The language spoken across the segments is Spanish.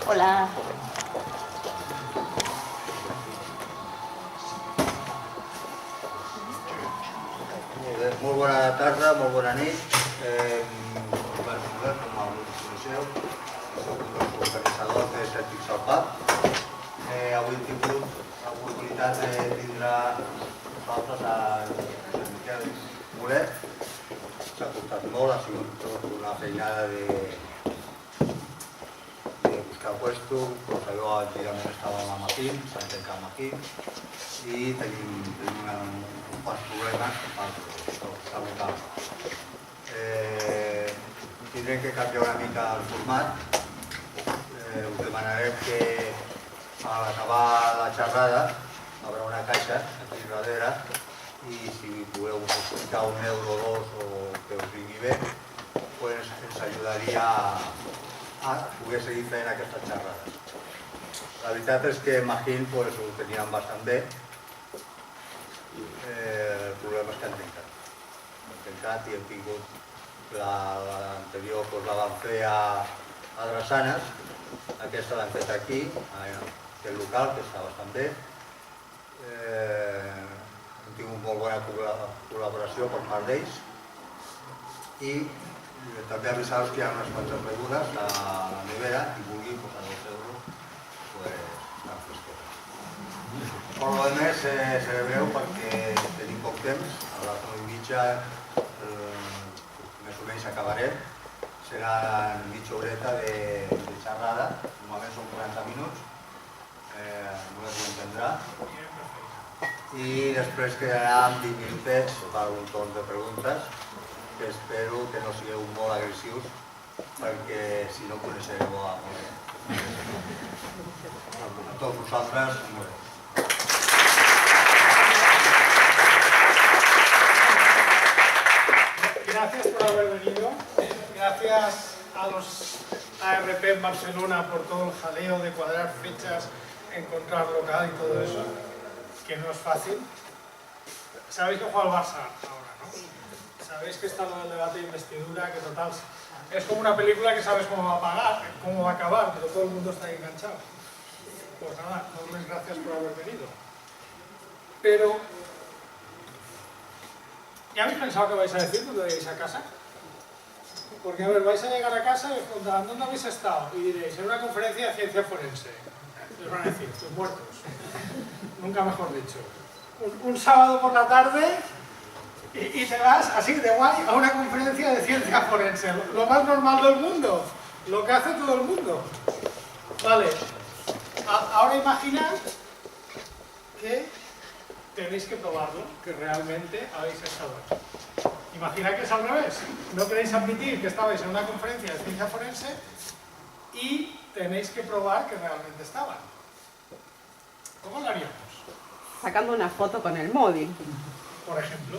Hola. Molt bona tarda, molt bona nit. Com a coneixeu, soc un dels organitzadors de Cèltics al Pub. Avui hem tingut l'oportunitat de tindre nosaltres a Josep Miquel Mulet. S'ha costat molt, ha sigut tot una feinada de buscar puesto. Com sabeu, antigament estàvem a Maquín, s'han tancat Maquín i tenim uns quants problemes per sabotar. Tindrem que canviar una mica el format. Us demanarem que a l'acabar la xerrada hi haurà una caixa aquí darrere i si podeu explicar un euro o dos o que us vingui bé, pues ens ajudaria a poder seguir fent aquestes xerrades. La veritat és que Magín ho teníem bastant bé. El problema és que han tancat i hem tingut l'anterior la vam fer a Drassanes, aquesta l'hem fet aquí, aquest local, que està bastant bé. Hem tingut molt bona col·laboració per part d'ells i també avisar-vos que hi ha unes quantes begudes a la nevera i vulgui posar els euros, estan fresquetes. Per lo demés, seré breu perquè tenim poc temps, a les 9:30 més o menys acabarem. Serà mitja horeta de xerrada, normalment són 40 minuts, no ho entendrà. I després quedaran 20 minutets per un torn de preguntes, que espero que no sigueu molt agressius, perquè si no coneixereu a tots vosaltres, molt bé. Gracias por haber venido, gracias a los ARP en Barcelona por todo el jaleo de cuadrar fechas, encontrar local y todo eso, que no es fácil. Sabéis que juega el Barça ahora, ¿no? Sabéis que está lo del debate de investidura, que total, es como una película que sabes cómo va a pagar, cómo va a acabar, pero todo el mundo está ahí enganchado. Pues nada, dobles gracias por haber venido. Pero, ¿ya habéis pensado qué vais a decir cuando lleguéis a casa? Porque, a ver, vais a llegar a casa y os preguntarán ¿dónde habéis estado? Y diréis, en una conferencia de ciencia forense. Les van a decir, estos muertos. Nunca mejor dicho. Un sábado por la tarde y te vas así de guay a una conferencia de ciencia forense. Lo más normal del mundo. Lo que hace todo el mundo. Vale. Ahora imaginad que tenéis que probarlo, que realmente habéis estado aquí. Imaginad que es al revés. No queréis admitir que estabais en una conferencia de ciencia forense y tenéis que probar que realmente estaban. ¿Cómo lo haríamos? Sacando una foto con el móvil. Por ejemplo.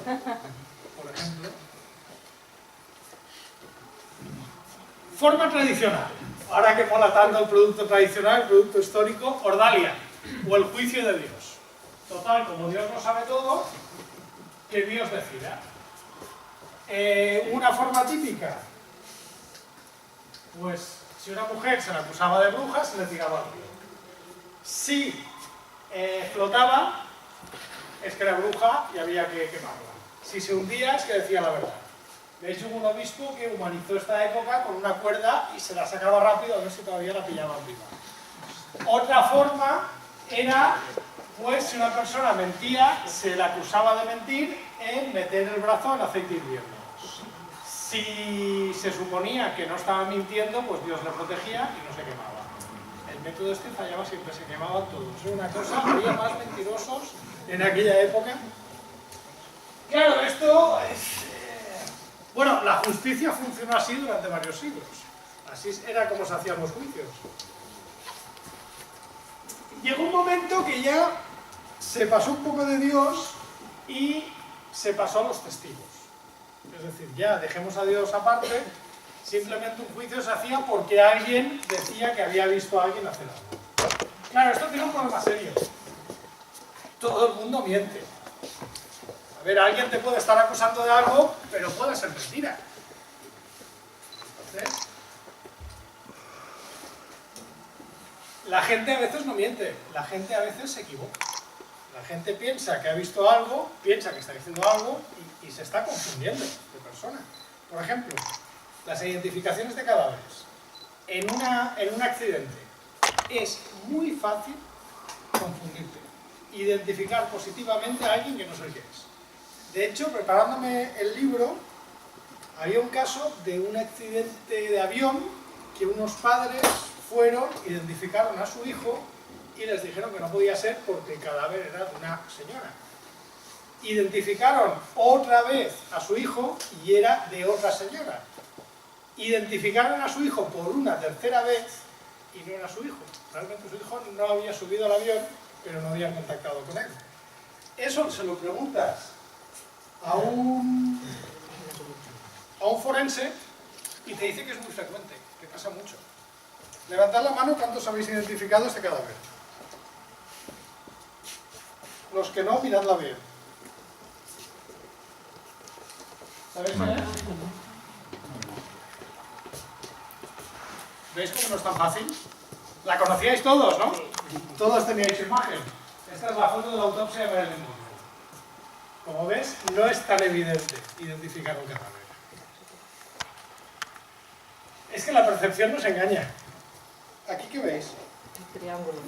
Forma tradicional. Ahora que mola tanto el producto tradicional, el producto histórico, Ordalia, o el juicio de Dios. Total, como Dios lo sabe todo, que Dios decida. Una forma típica, pues si una mujer se le acusaba de bruja, se le tiraba al río. Si flotaba, es que era bruja y había que quemarla. Si se hundía, es que decía la verdad. De hecho, hubo un obispo que humanizó esta época con una cuerda y se la sacaba rápido a ver si todavía la pillaban viva. Otra forma era, pues, si una persona mentía, se le acusaba de mentir en meter el brazo en aceite hirviendo. Si se suponía que no estaba mintiendo, pues Dios le protegía y no se quemaba. El método este fallaba siempre, se quemaban todos. Era una cosa, había más mentirosos en aquella época. Claro, esto es... Bueno, la justicia funcionó así durante varios siglos. Así era como se hacían los juicios. Llegó un momento que ya se pasó un poco de Dios y se pasó a los testigos. Es decir, ya dejemos a Dios aparte, simplemente un juicio se hacía porque alguien decía que había visto a alguien hacer algo. Claro, esto tiene un problema serio. Todo el mundo miente. A ver, alguien te puede estar acusando de algo, pero puede ser mentira. Entonces, La gente a veces no miente, la gente a veces se equivoca. La gente piensa que ha visto algo, piensa que está diciendo algo y se está confundiendo de persona. Por ejemplo, las identificaciones de cadáveres. En un accidente es muy fácil confundirte, identificar positivamente a alguien que no sé qué es. De hecho, preparándome el libro, había un caso de un accidente de avión que unos padres fueron, identificaron a su hijo y les dijeron que no podía ser porque el cadáver era de una señora. Identificaron otra vez a su hijo y era de otra señora. Identificaron a su hijo por una tercera vez y no era su hijo. Realmente su hijo no había subido al avión, pero no habían contactado con él. Eso se lo preguntas a un forense y te dice que es muy frecuente, que pasa mucho. Levantad la mano, ¿cuántos habéis identificado este cadáver? Los que no, miradla bien. ¿Sabéis quién es? ¿Veis cómo no es tan fácil? La conocíais todos, ¿no? Todos teníais imagen. Esta es la foto de la autopsia de Marilyn Monroe. Como ves, no es tan evidente identificar un cadáver. Es que la percepción nos engaña. ¿Aquí qué veis? Triángulo.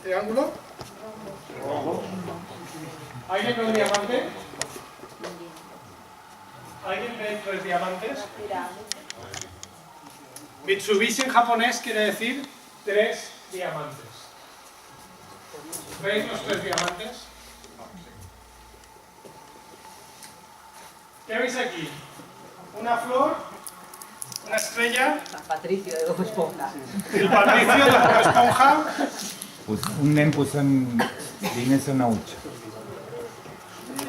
¿Triángulo? ¿Alguien ve un diamante? ¿Alguien ve 3 diamantes? Mitsubishi en japonés quiere decir 3 diamantes. ¿Veis los 3 diamantes? ¿Qué veis aquí? Una flor, una estrella, Patricio de Bob Esponja. el Patricio de Bob Esponja. Un nen posant diners a una hucha.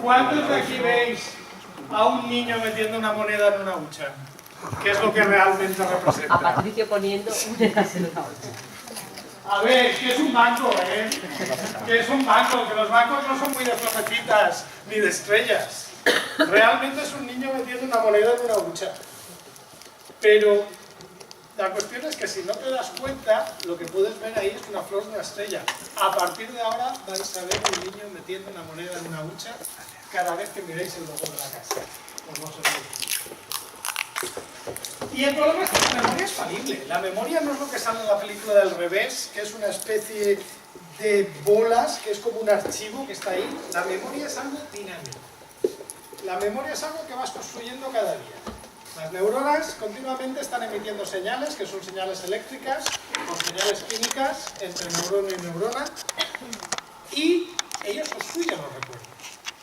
¿Cuántos de aquí veis a un niño metiendo una moneda en una hucha? ¿Qué es lo que realmente A representa? Patricio poniendo monedas en una bolsa. A ver, ¿qué es un banco, eh? ¿Qué es un banco? Que los bancos no son muy de florecitas ni de estrellas. Realmente es un niño metiendo una moneda en una hucha. Pero la cuestión es que si no te das cuenta, lo que puedes ver ahí es una flor de una estrella. A partir de ahora vais a ver un niño metiendo una moneda en una hucha cada vez que miréis el logo de la casa. Pues no se puede. Y el problema es que la memoria es falible. La memoria no es lo que sale en la película del revés, que es una especie de bolas, que es como un archivo que está ahí. La memoria es algo dinámico. La memoria es algo que vas construyendo cada día. Las neuronas continuamente están emitiendo señales, que son señales eléctricas o señales químicas entre neurona y neurona, y ellos construyen los recuerdos.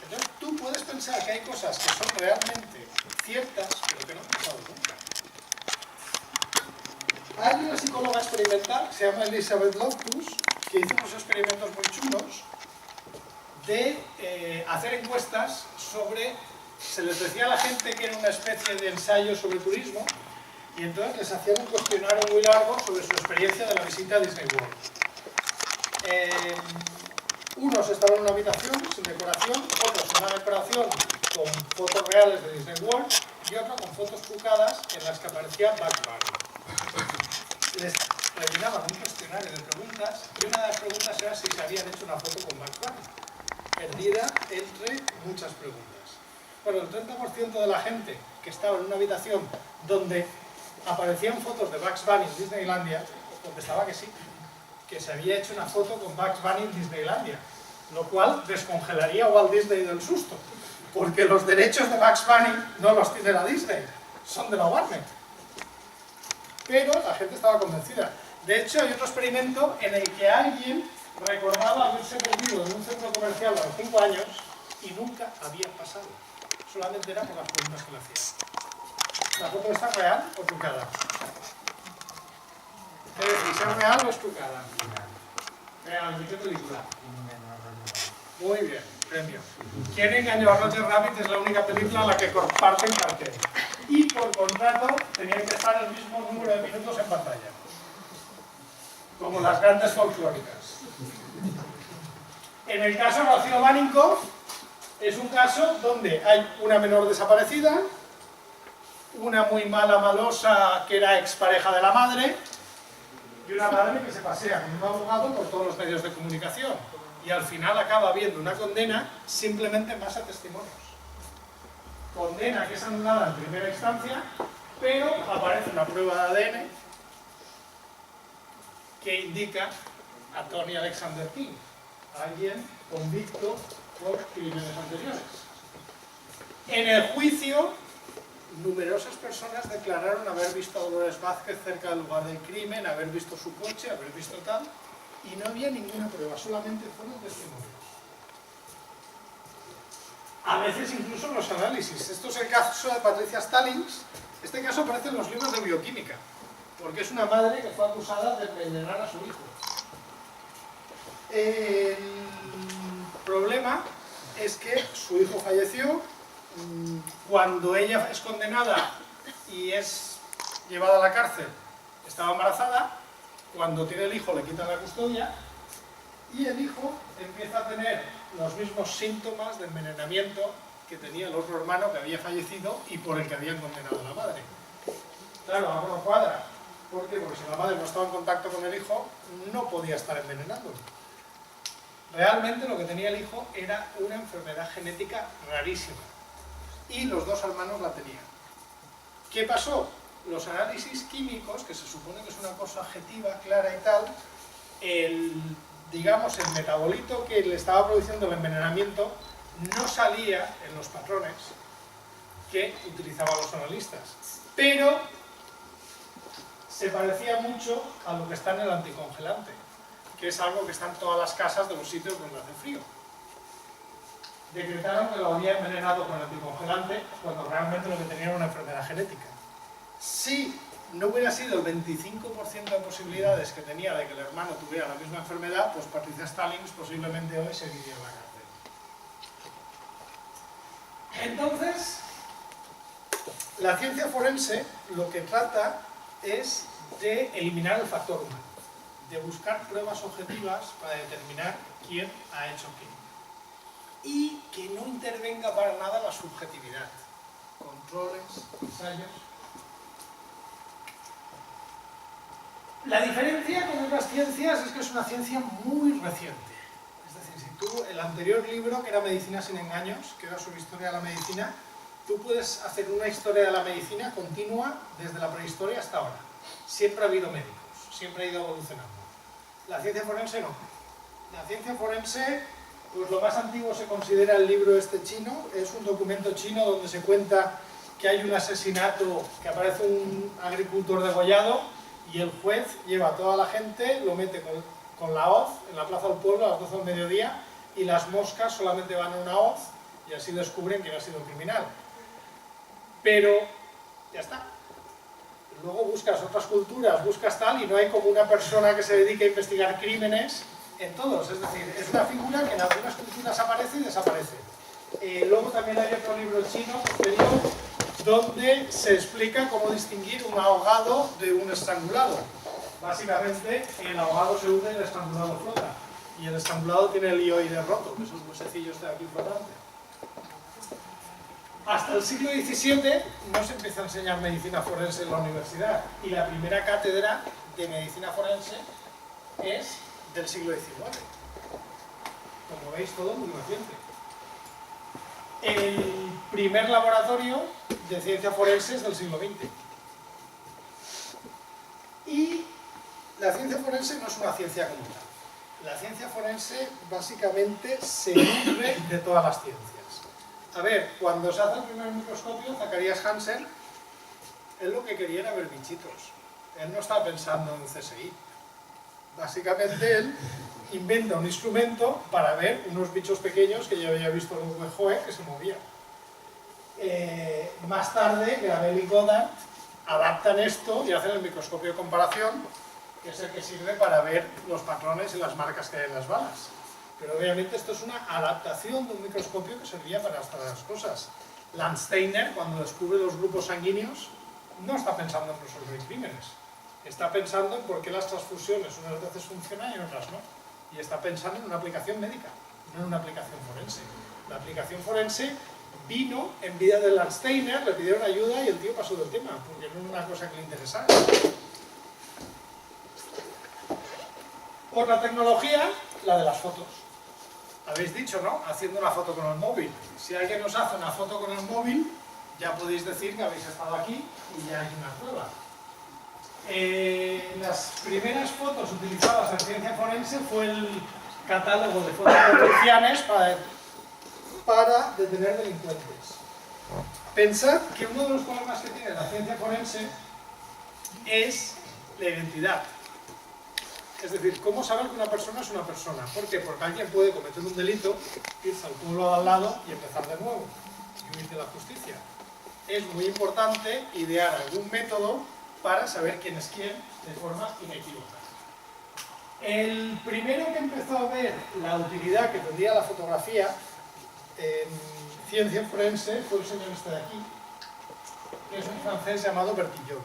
Entonces tú puedes pensar que hay cosas que son realmente ciertas, pero que no han pasado nunca. Hay una psicóloga experimental que se llama Elizabeth Loftus, que hizo unos experimentos muy chulos de hacer encuestas sobre... Se les decía a la gente que era una especie de ensayo sobre turismo y entonces les hacían un cuestionario muy largo sobre su experiencia de la visita a Disney World. Unos estaban en una habitación sin decoración, otros en una decoración con fotos reales de Disney World y otro con fotos trucadas en las que aparecía Bugs Bunny. Les rellenaban un cuestionario de preguntas y una de las preguntas era si se habían hecho una foto con Bugs Bunny, perdida entre muchas preguntas. Bueno, el 30% de la gente que estaba en una habitación donde aparecían fotos de Bugs Bunny en Disneylandia, contestaba que sí, que se había hecho una foto con Bugs Bunny en Disneylandia, lo cual descongelaría a Walt Disney del susto, porque los derechos de Bugs Bunny no los tiene la Disney, son de la Warner. Pero la gente estaba convencida. De hecho, hay otro experimento en el que alguien recordaba haberse perdido en un centro comercial a los 5 años y nunca había pasado. Solamente era por las preguntas que le hacían. ¿La foto está real o trucada? ¿Qué decís? ¿Es real o es trucada? Real. ¿De qué película? Muy bien, premio. ¿Quién engañó a Roger Rabbit? Es la única película en la que comparten cartel. Y por contrato tenían que estar el mismo número de minutos en pantalla. Como las grandes folclóricas. En el caso de Rocío Baninkoff, es un caso donde hay una menor desaparecida, una muy mala malosa que era expareja de la madre, y una madre que se pasea con un abogado por todos los medios de comunicación y al final acaba habiendo una condena simplemente en base a testimonios. Condena que es anulada en primera instancia, pero aparece una prueba de ADN que indica a Tony Alexander King, alguien convicto por crímenes anteriores. En el juicio, numerosas personas declararon haber visto a Dolores Vázquez cerca del lugar del crimen, haber visto su coche, haber visto tal, y no había ninguna prueba, solamente fueron testimonios. A veces incluso los análisis. Esto es el caso de Patricia Stallings. Este caso aparece en los libros de bioquímica, porque es una madre que fue acusada de envenenar a su hijo. El problema es que su hijo falleció. Cuando ella es condenada y es llevada a la cárcel, estaba embarazada. Cuando tiene el hijo le quitan la custodia y el hijo empieza a tener los mismos síntomas de envenenamiento que tenía el otro hermano que había fallecido y por el que habían condenado a la madre. Claro, algo no cuadra. ¿Por qué? Porque si la madre no estaba en contacto con el hijo, no podía estar envenenándolo. Realmente lo que tenía el hijo era una enfermedad genética rarísima. Y los dos hermanos la tenían. ¿Qué pasó? Los análisis químicos, que se supone que es una cosa objetiva, clara y tal, digamos, el metabolito que le estaba produciendo el envenenamiento no salía en los patrones que utilizaban los analistas. Pero se parecía mucho a lo que está en el anticongelante, que es algo que está en todas las casas de los sitios donde hace frío. Decretaron que lo había envenenado con el anticongelante cuando realmente lo que tenía era una enfermedad genética. Si no hubiera sido el 25% de posibilidades que tenía de que el hermano tuviera la misma enfermedad, pues Patricia Stallings posiblemente hoy seguiría en la cárcel. Entonces, la ciencia forense lo que trata es de eliminar el factor humano, de buscar pruebas objetivas para determinar quién ha hecho qué. Y que no intervenga para nada la subjetividad. Controles, ensayos. La diferencia con otras ciencias es que es una ciencia muy reciente. Es decir, si tú, el anterior libro, que era Medicina sin engaños, que era sobre historia de la medicina, tú puedes hacer una historia de la medicina continua desde la prehistoria hasta ahora. Siempre ha habido médicos, siempre ha ido evolucionando. La ciencia forense no. La ciencia forense, pues lo más antiguo se considera el libro este chino, es un documento chino donde se cuenta que hay un asesinato, que aparece un agricultor degollado y el juez lleva a toda la gente, lo mete con la hoz en la plaza del pueblo a las 12 del mediodía y las moscas solamente van a una hoz y así descubren quién ha sido el criminal. Pero ya está. Luego buscas otras culturas, buscas tal y no hay como una persona que se dedique a investigar crímenes en todos, es decir, es una figura que en algunas culturas aparece y desaparece. Luego también hay otro libro chino posterior donde se explica cómo distinguir un ahogado de un estrangulado. Básicamente, el ahogado se hunde y el estrangulado flota. Y el estrangulado tiene el hioide roto, que es un huesecillo este de aquí flotante. Hasta el siglo XVII no se empieza a enseñar medicina forense en la universidad. Y la primera cátedra de medicina forense es del siglo XIX. Como veis, todo muy reciente. El primer laboratorio de ciencia forense es del siglo XX. Y la ciencia forense no es una ciencia como tal. La ciencia forense básicamente se nutre de todas las ciencias. A ver, cuando se hace el primer microscopio, Zacharias Hansen, él lo que quería era ver bichitos. Él no estaba pensando en CSI. Básicamente él inventa un instrumento para ver unos bichos pequeños que ya había visto en Huejoe que se movían. Más tarde, Gravel y Goddard adaptan esto y hacen el microscopio de comparación, que es el que sirve para ver los patrones y las marcas que hay en las balas. Pero obviamente esto es una adaptación de un microscopio que servía para estas cosas. Landsteiner, cuando descubre los grupos sanguíneos, no está pensando en resolver crímenes. Está pensando en por qué las transfusiones unas veces funcionan y otras no. Y está pensando en una aplicación médica, no en una aplicación forense. La aplicación forense vino en vida de Landsteiner, le pidieron ayuda y el tío pasó del tema, porque no era una cosa que le interesara. Otra tecnología, la de las fotos. Habéis dicho, ¿no? Haciendo una foto con el móvil. Si alguien os hace una foto con el móvil, ya podéis decir que habéis estado aquí y ya hay una prueba. Las primeras fotos utilizadas en ciencia forense fue el catálogo de fotos policiales para detener delincuentes. Pensad que uno de los problemas que tiene la ciencia forense es la identidad. Es decir, ¿cómo saber que una persona es una persona? ¿Por qué? Porque alguien puede cometer un delito, irse al pueblo de al lado y empezar de nuevo y huir de la justicia. Es muy importante idear algún método para saber quién es quién de forma inequívoca. El primero que empezó a ver la utilidad que tendría la fotografía en ciencia forense fue el señor este de aquí, que es un francés llamado Bertillon.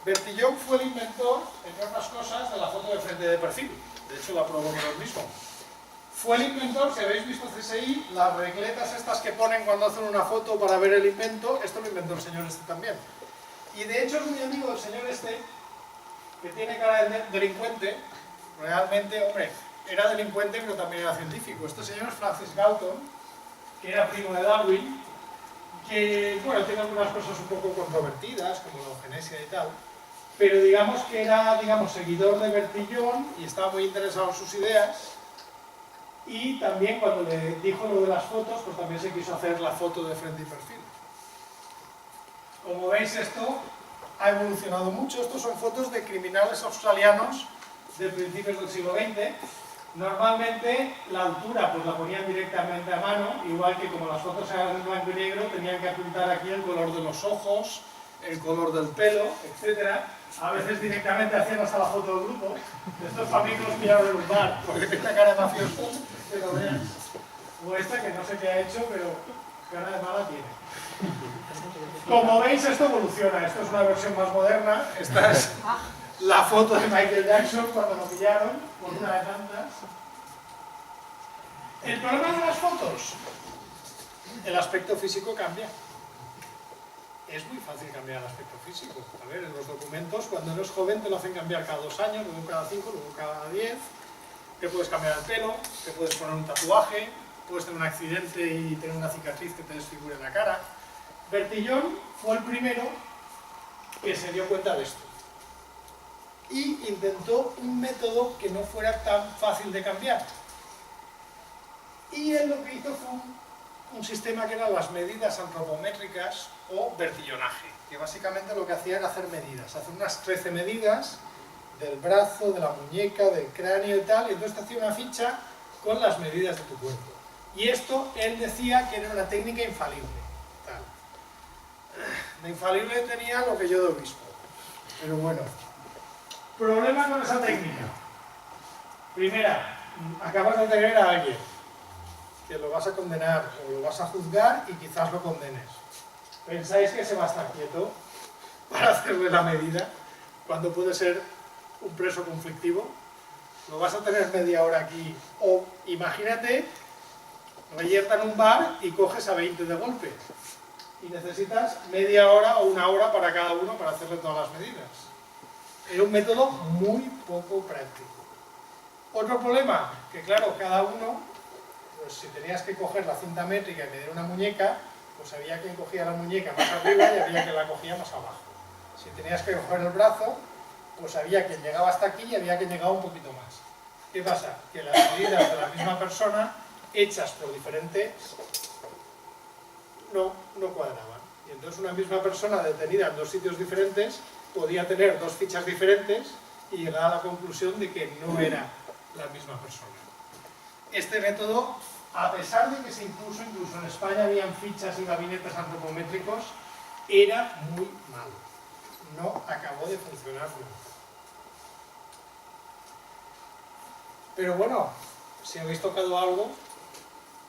Bertillon fue el inventor, entre otras cosas, de la foto de frente de perfil. De hecho, la probó con él mismo. Fue el inventor, si habéis visto CSI, las regletas estas que ponen cuando hacen una foto para ver el invento, esto lo inventó el señor este también. Y de hecho es muy amigo del señor este, que tiene cara de delincuente. Realmente, hombre, era delincuente pero también era científico. Este señor es Francis Galton, que era primo de Darwin, que, bueno, tiene algunas cosas un poco controvertidas, como la eugenesia y tal, pero digamos que era, seguidor de Bertillon y estaba muy interesado en sus ideas, y también cuando le dijo lo de las fotos, pues también se quiso hacer la foto de frente y perfil. Como veis, esto ha evolucionado mucho. Estos son fotos de criminales australianos de principios del siglo XX. Normalmente la altura pues la ponían directamente a mano, igual que como las fotos eran en blanco y negro, tenían que apuntar aquí el color de los ojos, el color del pelo, etc. A veces directamente hacían hasta la foto del grupo. Estos para mí que los pillaron en un bar, porque tiene una cara de mafioso, pero vean. O esta que no sé qué ha hecho, pero cara de mala tiene. Como veis, esto evoluciona. Esto es una versión más moderna. Esta es la foto de Michael Jackson cuando lo pillaron, por una de tantas. El problema de las fotos, el aspecto físico cambia. Es muy fácil cambiar el aspecto físico. A ver, en los documentos, cuando eres joven te lo hacen cambiar cada 2 años, luego cada 5, luego cada 10. Te puedes cambiar el pelo, te puedes poner un tatuaje, puedes tener un accidente y tener una cicatriz que te desfigure la cara. Bertillon fue el primero que se dio cuenta de esto y intentó un método que no fuera tan fácil de cambiar. Y él lo que hizo fue un sistema que eran las medidas antropométricas o bertillonaje, que básicamente lo que hacía era hacer medidas, hacer unas 13 medidas del brazo, de la muñeca, del cráneo y tal, y entonces te hacía una ficha con las medidas de tu cuerpo. Y esto él decía que era una técnica infalible. Tal. De infalible tenía lo que yo de obispo. Pero bueno. Problema con esa técnica. Primera, acabas de tener a alguien que lo vas a condenar o lo vas a juzgar y quizás lo condenes. ¿Pensáis que se va a estar quieto para hacerle la medida cuando puede ser un preso conflictivo? Lo vas a tener media hora aquí. O imagínate, reyerta en un bar y coges a 20 de golpe. Y necesitas media hora o 1 hora para cada uno para hacerle todas las medidas. Era un método muy poco práctico. Otro problema, que claro, cada uno, pues si tenías que coger la cinta métrica y medir una muñeca, pues había quien cogía la muñeca más arriba y había quien la cogía más abajo. Si tenías que coger el brazo, pues había quien llegaba hasta aquí y había quien llegaba un poquito más. ¿Qué pasa? Que las medidas de la misma persona, hechas por diferentes, no cuadraban. Y entonces una misma persona detenida en 2 sitios diferentes podía tener 2 fichas diferentes y llegar a la conclusión de que no era la misma persona. Este método, a pesar de que se impuso, incluso en España habían fichas y gabinetes antropométricos, era muy malo. No acabó de funcionar nunca. Pero bueno, si habéis tocado algo,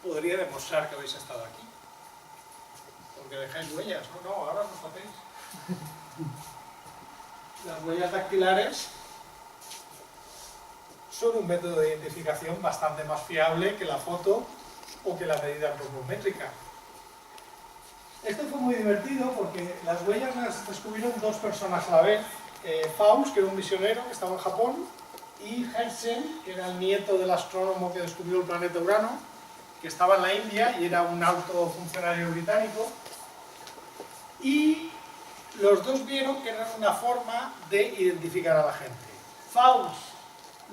podría demostrar que habéis estado aquí. Porque dejáis huellas, no, ahora no os hacéis. Las huellas dactilares son un método de identificación bastante más fiable que la foto o que la medida antropométrica. Esto fue muy divertido porque las huellas las descubrieron 2 personas a la vez. Faust, que era un misionero que estaba en Japón, y Herschel, que era el nieto del astrónomo que descubrió el planeta Urano, que estaba en la India y era un alto funcionario británico, y los dos vieron que era una forma de identificar a la gente. Faust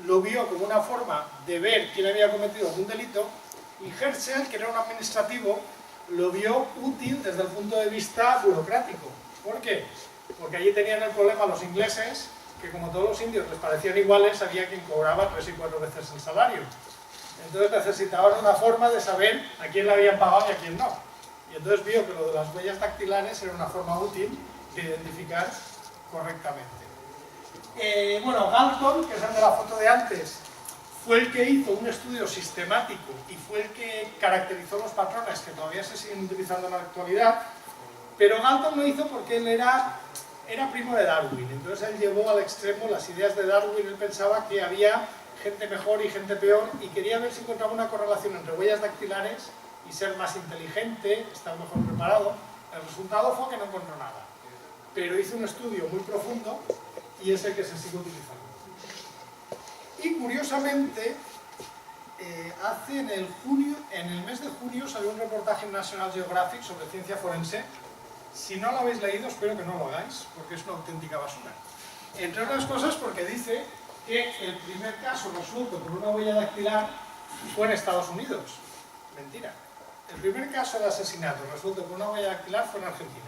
lo vio como una forma de ver quién había cometido algún delito, y Herschel, que era un administrativo, lo vio útil desde el punto de vista burocrático. ¿Por qué? Porque allí tenían el problema los ingleses, que como todos los indios les parecían iguales, había quien cobraba 3 y 4 veces el salario. Entonces necesitaban una forma de saber a quién le habían pagado y a quién no. Y entonces vio que lo de las huellas dactilares era una forma útil de identificar correctamente. Bueno, Galton, que es el de la foto de antes, fue el que hizo un estudio sistemático y fue el que caracterizó los patrones que todavía se siguen utilizando en la actualidad, pero Galton lo hizo porque él era primo de Darwin, entonces él llevó al extremo las ideas de Darwin. Él pensaba que había gente mejor y gente peor y quería ver si encontraba una correlación entre huellas dactilares y ser más inteligente, estar mejor preparado. El resultado fue que no encontró nada, pero hizo un estudio muy profundo y es el que se sigue utilizando. Y curiosamente, en el mes de junio salió un reportaje en National Geographic sobre ciencia forense. Si no lo habéis leído, espero que no lo hagáis, porque es una auténtica basura. Entre otras cosas porque dice que el primer caso resuelto por una huella dactilar fue en Estados Unidos. Mentira. El primer caso de asesinato resuelto por una huella dactilar fue en Argentina.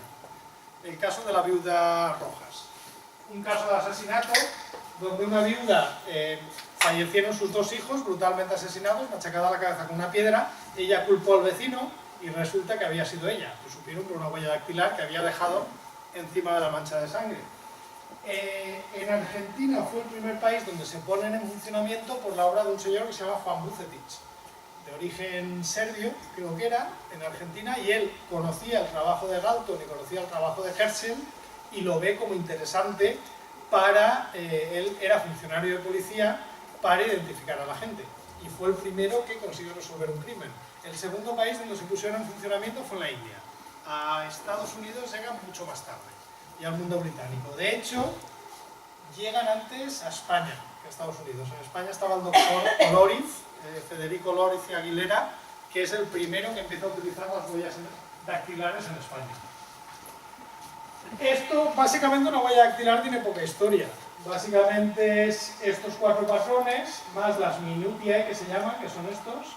El caso de la viuda Rojas. Un caso de asesinato donde una viuda fallecieron sus 2 hijos brutalmente asesinados, machacada la cabeza con una piedra. Ella culpó al vecino y resulta que había sido ella. Lo supieron por una huella dactilar que había dejado encima de la mancha de sangre. En Argentina fue el primer país donde se ponen en funcionamiento por la obra de un señor que se llama Juan Bucetich, de origen serbio, creo que era, en Argentina, y él conocía el trabajo de Galton y conocía el trabajo de Herschel y lo ve como interesante él era funcionario de policía para identificar a la gente, y fue el primero que consiguió resolver un crimen. El segundo país donde se pusieron en funcionamiento fue en la India. A Estados Unidos llegan mucho más tarde, y al mundo británico. De hecho, llegan antes a España que a Estados Unidos. En España estaba el doctor Oloriz, Federico Oloriz y Aguilera, que es el primero que empieza a utilizar las huellas dactilares en España. Esto, básicamente, una huella dactilar tiene poca historia. Básicamente es estos 4 patrones, más las minutiae que se llaman, que son estos.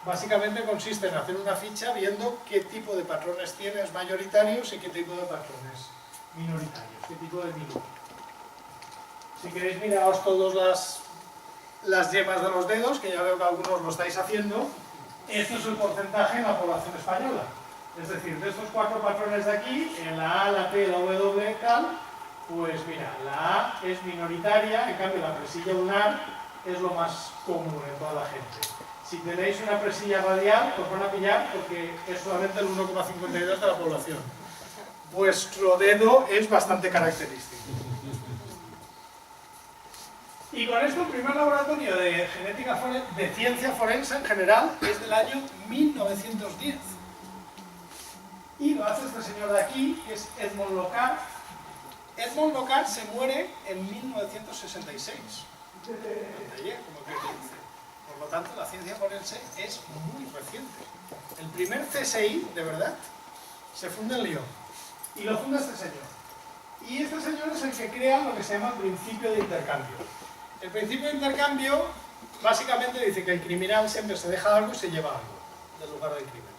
Básicamente consiste en hacer una ficha viendo qué tipo de patrones tienes mayoritarios y qué tipo de patrones minoritarios, qué tipo de minuto. Si queréis, miraos todas las yemas de los dedos, que ya veo que algunos lo estáis haciendo. Esto es el porcentaje en la población española. Es decir, de estos 4 patrones de aquí, en la A, la T, la W, tal, pues mira, la A es minoritaria, en cambio la presilla lunar es lo más común en toda la gente. Si tenéis una presilla radial, os van a pillar porque es solamente el 1,52 de la población. Vuestro dedo es bastante característico. Y con esto, el primer laboratorio de genética de ciencia forense en general es del año 1910. Y lo hace este señor de aquí, que es Edmond Locard. Edmond Locard se muere en 1966. Ayer, como que dice. Por lo tanto, la ciencia forense es muy reciente. El primer CSI, de verdad, se funda en Lyon. Y lo funda este señor. Y este señor es el que crea lo que se llama el principio de intercambio. El principio de intercambio básicamente dice que el criminal siempre se deja algo y se lleva algo del lugar del crimen.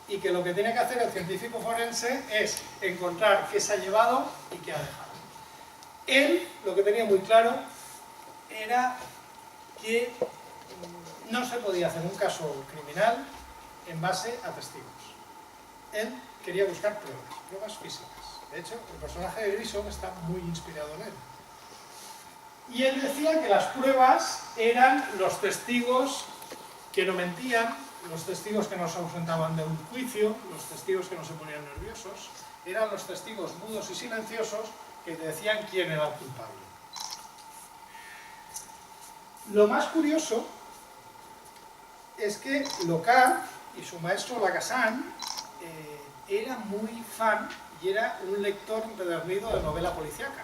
Y que lo que tiene que hacer el científico forense es encontrar qué se ha llevado y qué ha dejado. Él, lo que tenía muy claro, era que no se podía hacer un caso criminal en base a testigos. Él quería buscar pruebas físicas. De hecho, el personaje de Grissom está muy inspirado en él. Y él decía que las pruebas eran los testigos que no mentían, los testigos que no se ausentaban de un juicio, los testigos que no se ponían nerviosos, eran los testigos mudos y silenciosos que te decían quién era el culpable. Lo más curioso es que Locard y su maestro Lacassagne era muy fan y era un lector empedernido de novela policíaca.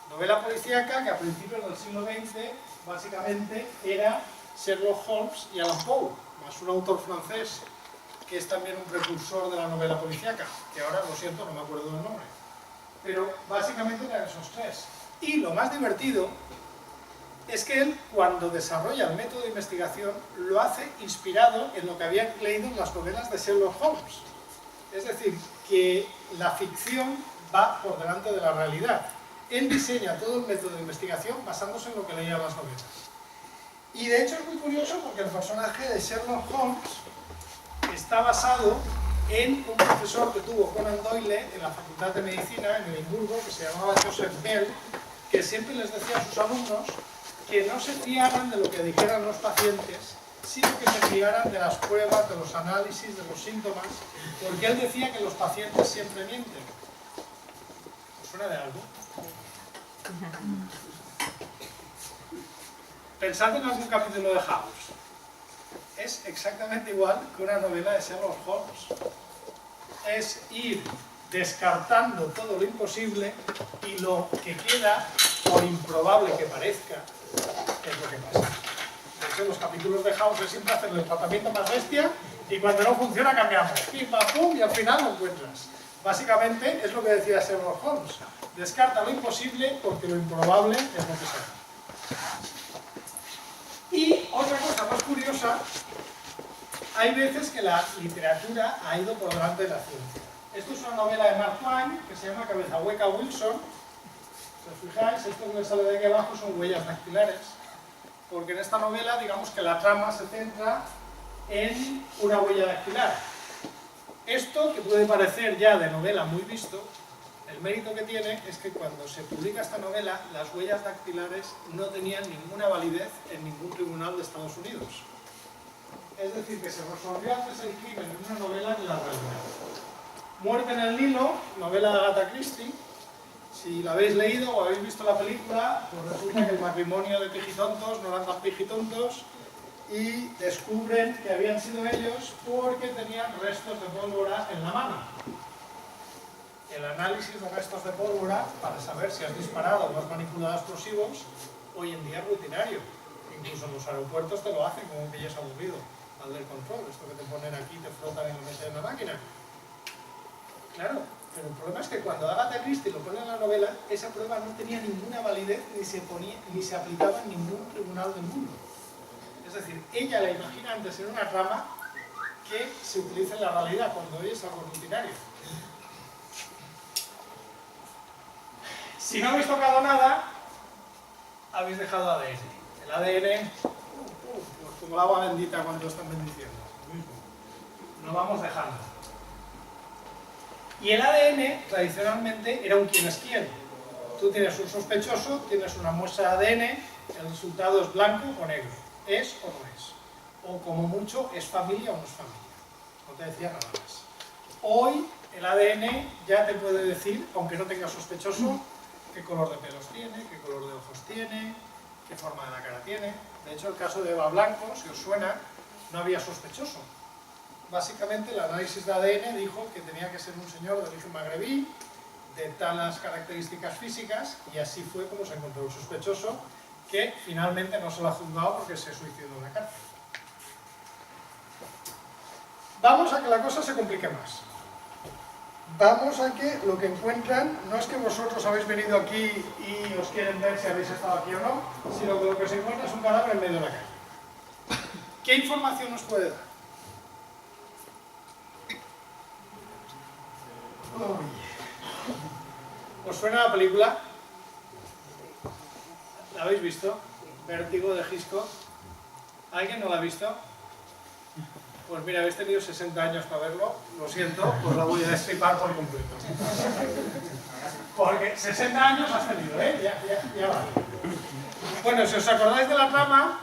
Novela policíaca que a principios del siglo XX básicamente era Sherlock Holmes y Alan Poe, más un autor francés que es también un precursor de la novela policíaca, que ahora, lo siento, no me acuerdo del nombre. Pero básicamente eran esos tres. Y lo más divertido es que él, cuando desarrolla el método de investigación, lo hace inspirado en lo que había leído en las novelas de Sherlock Holmes. Es decir, que la ficción va por delante de la realidad. Él diseña todo el método de investigación basándose en lo que leía en las novelas. Y de hecho es muy curioso porque el personaje de Sherlock Holmes está basado en un profesor que tuvo Conan Doyle en la Facultad de Medicina en Edimburgo, que se llamaba Joseph Bell, que siempre les decía a sus alumnos que no se fiaran de lo que dijeran los pacientes, sino que se fiaran de las pruebas, de los análisis, de los síntomas, porque él decía que los pacientes siempre mienten. ¿Os suena de algo? Pensad en algún capítulo de House. Es exactamente igual que una novela de Sherlock Holmes. Es ir descartando todo lo imposible y lo que queda, por improbable que parezca, es lo que pasa. De hecho, los capítulos de House es siempre hacer el tratamiento más bestia y cuando no funciona cambiamos. Pim, pam, pum, y al final lo encuentras. Básicamente es lo que decía Sherlock Holmes. Descarta lo imposible porque lo improbable es lo que será. Y otra cosa más curiosa, hay veces que la literatura ha ido por delante de la ciencia. Esto es una novela de Mark Twain que se llama Cabeza Hueca Wilson. Si os fijáis, esto que sale de aquí abajo son huellas dactilares, porque en esta novela, digamos que la trama se centra en una huella dactilar. Esto, que puede parecer ya de novela muy visto, el mérito que tiene es que cuando se publica esta novela, las huellas dactilares no tenían ninguna validez en ningún tribunal de Estados Unidos. Es decir, que se resolvió antes el crimen en una novela que la realidad. Muerte en el Nilo, novela de Agatha Christie. Si la habéis leído o habéis visto la película, pues resulta que el matrimonio de pijitontos no eran tan pijitontos y descubren que habían sido ellos porque tenían restos de pólvora en la mano. El análisis de restos de pólvora para saber si has disparado o has manipulado explosivos hoy en día es rutinario. Incluso en los aeropuertos te lo hacen como que ya es aburrido. Al del control, esto que te ponen aquí, te frotan y lo meten en la máquina. Claro, pero el problema es que cuando Agatha Christie lo pone en la novela, esa prueba no tenía ninguna validez ni se aplicaba en ningún tribunal del mundo. Es decir, ella la imagina antes en una trama que se utiliza en la realidad, cuando hoy es algo rutinario. Si no habéis tocado nada, habéis dejado ADN. El ADN, pues como el agua bendita cuando están bendiciendo. Lo vamos dejando. Y el ADN, tradicionalmente, era un quién es quién. Tú tienes un sospechoso, tienes una muestra de ADN, el resultado es blanco o negro. ¿Es o no es? O como mucho, ¿es familia o no es familia? No te decía nada más. Hoy, el ADN ya te puede decir, aunque no tengas sospechoso, qué color de pelos tiene, qué color de ojos tiene, qué forma de la cara tiene. De hecho, el caso de Eva Blanco, si os suena, no había sospechoso. Básicamente, el análisis de ADN dijo que tenía que ser un señor de origen magrebí, de talas características físicas, y así fue como se encontró el sospechoso, que finalmente no se lo ha juzgado porque se suicidó en la cárcel. Vamos a que la cosa se complique más. Vamos a que lo que encuentran no es que vosotros habéis venido aquí y os quieren ver si habéis estado aquí o no, sino que lo que se encuentra es un cadáver en medio de la calle. ¿Qué información nos puede dar? ¿Os suena la película? ¿La habéis visto? Vértigo de Hitchcock. ¿Alguien no la ha visto? Pues mira, habéis tenido 60 años para verlo, lo siento, pues la voy a destripar por completo. Porque 60 años has tenido, ¿eh? Ya vale. Bueno, si os acordáis de la trama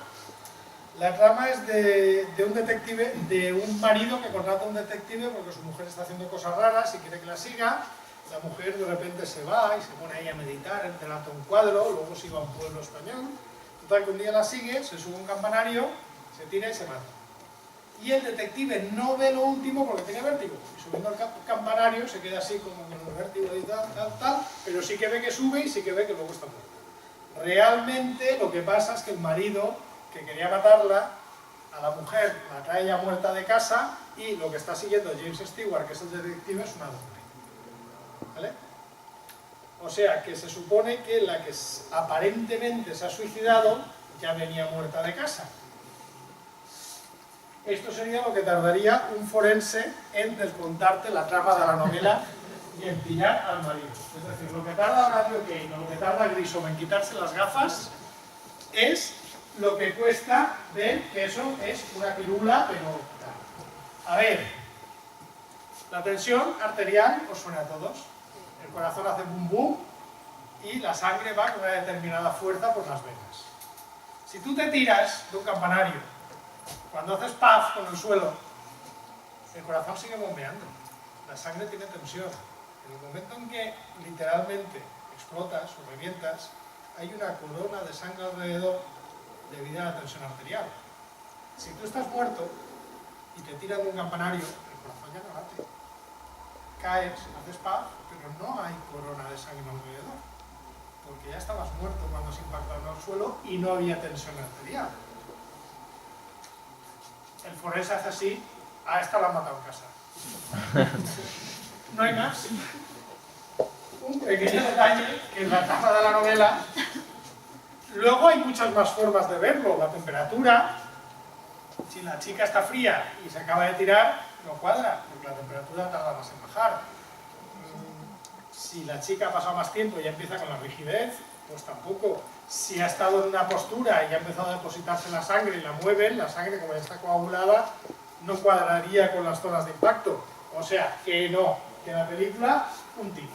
es de un detective, de un marido que contrata a un detective porque su mujer está haciendo cosas raras y quiere que la siga. La mujer de repente se va y se pone ahí a meditar delante de un cuadro, luego se iba a un pueblo español. Total, que un día la sigue, se sube a un campanario, se tira y se mata. y el detective no ve lo último porque tiene vértigo. Y subiendo al campanario se queda así como con el vértigo y tal, pero sí que ve que sube y sí que ve que luego está muerto. Realmente lo que pasa es que el marido, que quería matarla, a la mujer la trae ya muerta de casa y lo que está siguiendo James Stewart, que es el detective, es una hombre. ¿Vale? O sea, que se supone que la que aparentemente se ha suicidado ya venía muerta de casa. Esto sería lo que tardaría un forense en desmontarte la trama de la novela y en pillar al marido. Es decir, lo que tarda Horatio Kane o lo que tarda Grissom en quitarse las gafas es lo que cuesta ver que eso es una pirula, pero... A ver, la tensión arterial os suena a todos. El corazón hace bum bum y la sangre va con una determinada fuerza por las venas. Si tú te tiras de un campanario, cuando haces puff con el suelo, el corazón sigue bombeando, la sangre tiene tensión. En el momento en que literalmente explotas o revientas, hay una corona de sangre alrededor debido a la tensión arterial. Si tú estás muerto y te tiras de un campanario, el corazón ya no late. Caes, haces puff, pero no hay corona de sangre alrededor, porque ya estabas muerto cuando se impactaba en el suelo y no había tensión arterial. El forense hace así, a esta la han matado en casa. No hay más. Un pequeño detalle que en la trama de la novela. Luego hay muchas más formas de verlo. La temperatura, si la chica está fría y se acaba de tirar, no cuadra, porque la temperatura tarda más en bajar. Si la chica ha pasado más tiempo y ya empieza con la rigidez, pues tampoco. Si ha estado en una postura y ha empezado a depositarse la sangre y la mueven, la sangre, como ya está coagulada, no cuadraría con las zonas de impacto. O sea, que no, que la película, un tiro.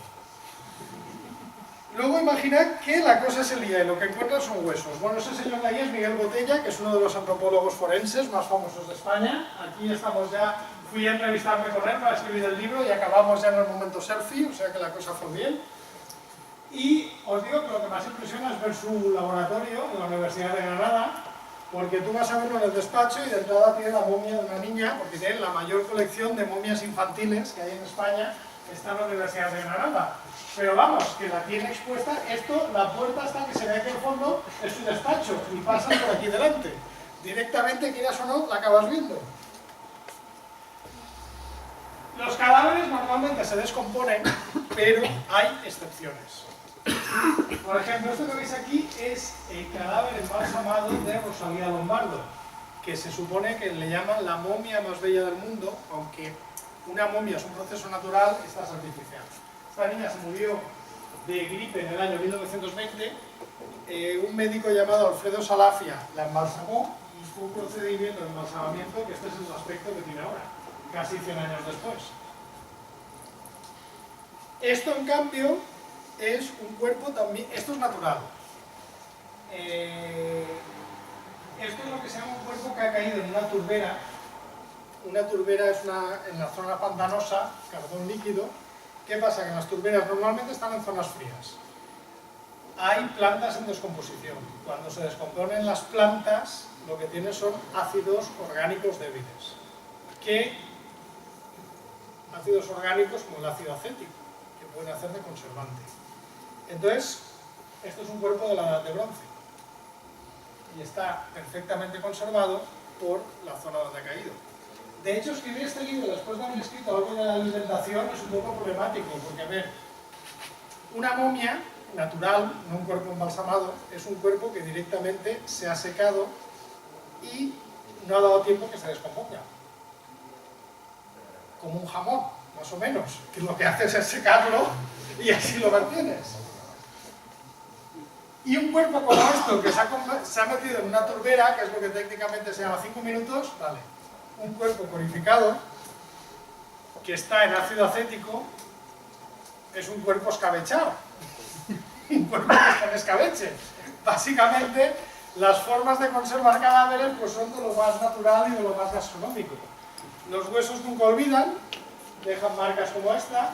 Luego imaginad que la cosa se lía y lo que encuentran son huesos. Bueno, ese señor de ahí es Miguel Botella, que es uno de los antropólogos forenses más famosos de España. Aquí estamos ya, fui a entrevistarme con él para escribir el libro y acabamos ya en el momento selfie, o sea que la cosa fue bien. Y os digo que lo que más impresiona es ver su laboratorio en la Universidad de Granada, porque tú vas a verlo en el despacho y de entrada tiene la momia de una niña, porque tiene la mayor colección de momias infantiles que hay en España, que está en la Universidad de Granada. Pero vamos, que la tiene expuesta, esto, la puerta hasta que se ve aquí al fondo, es su despacho, y pasan por aquí delante. Directamente, quieras o no, la acabas viendo. Los cadáveres normalmente se descomponen, pero hay excepciones. Por ejemplo, esto que veis aquí es el cadáver embalsamado de Rosalía Lombardo, que se supone que le llaman la momia más bella del mundo, aunque una momia es un proceso natural, esta es artificial. Esta niña se murió de gripe en el año 1920, un médico llamado Alfredo Salafia la embalsamó y fue un procedimiento de embalsamamiento que este es el aspecto que tiene ahora, casi 100 años después. Esto, en cambio, es un cuerpo también, esto es natural. Esto es lo que se llama un cuerpo que ha caído en una turbera. Una turbera es en la zona pantanosa, carbón líquido. ¿Qué pasa? Que en las turberas normalmente están en zonas frías. Hay plantas en descomposición. Cuando se descomponen las plantas, lo que tienen son ácidos orgánicos débiles. Ácidos orgánicos como el ácido acético, que pueden hacer de conservante. Entonces, esto es un cuerpo de la Edad de Bronce y está perfectamente conservado por la zona donde ha caído. De hecho, escribir este libro después de haber escrito algo de la alimentación es un poco problemático, porque, a ver, una momia natural, no un cuerpo embalsamado, es un cuerpo que directamente se ha secado y no ha dado tiempo que se descomponga. Como un jamón, más o menos, que lo que haces es secarlo y así lo mantienes. Y un cuerpo como esto, que se ha metido en una turbera, que es lo que técnicamente se llama 5 minutos, vale. Un cuerpo purificado, que está en ácido acético, es un cuerpo escabechado. Un cuerpo que está en escabeche. Básicamente, las formas de conservar cadáveres pues son de lo más natural y de lo más gastronómico. Los huesos nunca olvidan, dejan marcas como esta.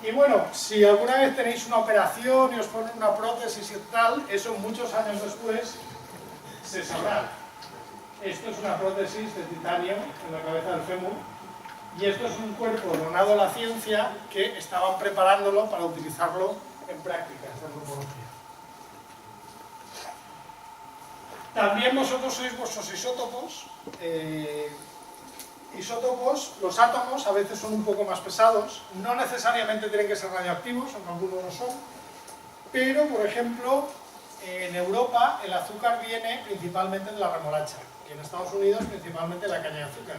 Y bueno, si alguna vez tenéis una operación y os ponen una prótesis y tal, eso muchos años después se sabrá. Esto es una prótesis de titanio en la cabeza del fémur. Y esto es un cuerpo donado a la ciencia que estaban preparándolo para utilizarlo en prácticas de antropología. También vosotros sois vuestros isótopos. Los átomos a veces son un poco más pesados, no necesariamente tienen que ser radioactivos, aunque algunos lo son, pero por ejemplo en Europa el azúcar viene principalmente de la remolacha y en Estados Unidos principalmente de la caña de azúcar.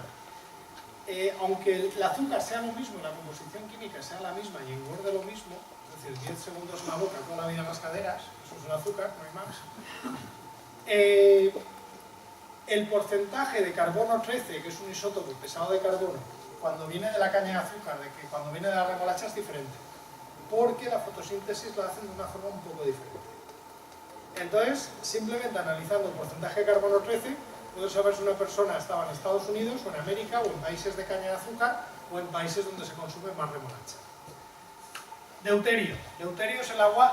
Aunque el azúcar sea lo mismo, la composición química sea la misma y engorde lo mismo, es decir, 10 segundos en la boca, toda la vida en las caderas, eso es el azúcar, no hay más. El porcentaje de carbono 13, que es un isótopo pesado de carbono, cuando viene de la caña de azúcar, cuando viene de la remolacha es diferente, porque la fotosíntesis la hacen de una forma un poco diferente. Entonces, simplemente analizando el porcentaje de carbono 13, puedo saber si una persona estaba en Estados Unidos o en América o en países de caña de azúcar o en países donde se consume más remolacha. Deuterio. Deuterio es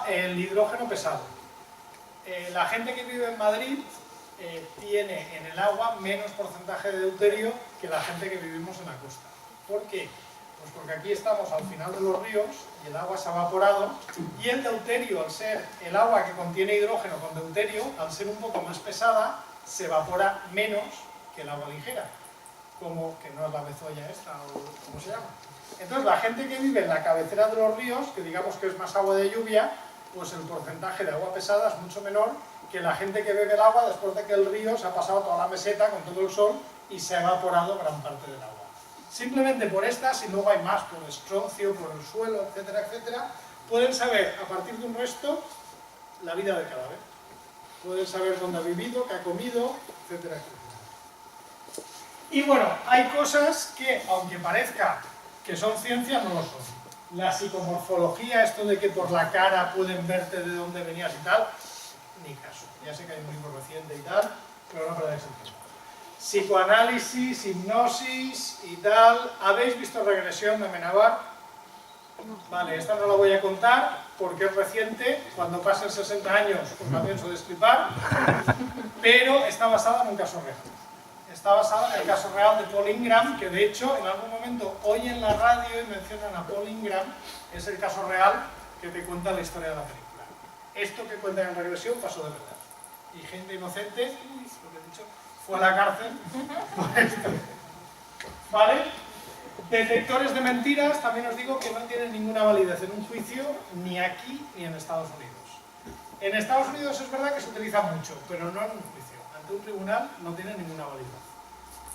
el hidrógeno pesado. La gente que vive en Madrid tiene en el agua menos porcentaje de deuterio que la gente que vivimos en la costa. ¿Por qué? Pues porque aquí estamos al final de los ríos y el agua se ha evaporado y el deuterio, al ser el agua que contiene hidrógeno con deuterio, al ser un poco más pesada, se evapora menos que el agua ligera, como que no es la bezoya esta o como se llama. Entonces la gente que vive en la cabecera de los ríos, que digamos que es más agua de lluvia, pues el porcentaje de agua pesada es mucho menor que la gente que bebe el agua después de que el río se ha pasado toda la meseta con todo el sol y se ha evaporado gran parte del agua. Simplemente por estas, y luego hay más, por el estroncio, por el suelo, etcétera, etcétera, pueden saber a partir de un resto la vida del cadáver. Pueden saber dónde ha vivido, qué ha comido, etcétera, etcétera. Y bueno, hay cosas que, aunque parezca que son ciencia, no lo son. La psicomorfología, esto de que por la cara pueden verte de dónde venías y tal, ni caso. Ya sé que hay un libro reciente y tal, pero no perdáis el tiempo. Psicoanálisis, hipnosis y tal. ¿Habéis visto Regresión de Amenábar? Vale, esta no la voy a contar porque es reciente. Cuando pasen 60 años os la pienso destripar, pero está basada en un caso real. Está basada en el caso real de Paul Ingram, que de hecho en algún momento oyen la radio y mencionan a Paul Ingram. Es el caso real que te cuenta la historia de la película. Esto que cuentan en Regresión pasó de verdad. Y gente inocente, lo que he dicho, fue a la cárcel por esto. ¿Vale? Detectores de mentiras, también os digo que no tienen ninguna validez en un juicio, ni aquí ni en Estados Unidos. En Estados Unidos es verdad que se utiliza mucho, pero no en un juicio. Ante un tribunal no tiene ninguna validez.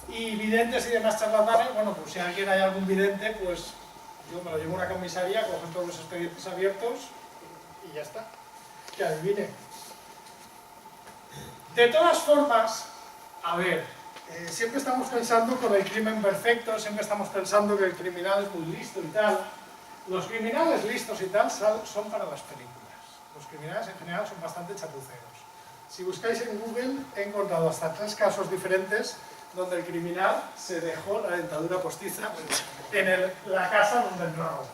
Y videntes y demás charlatanes, bueno, pues si alguien hay algún vidente, pues yo me lo llevo a una comisaría, cojo todos los expedientes abiertos y ya está. Que adivine. De todas formas, a ver, siempre estamos pensando con el crimen perfecto, siempre estamos pensando que el criminal es muy listo y tal. Los criminales listos y tal son para las películas. Los criminales en general son bastante chapuceros. Si buscáis en Google, he encontrado hasta 3 casos diferentes donde el criminal se dejó la dentadura postiza en la casa donde entró a robar.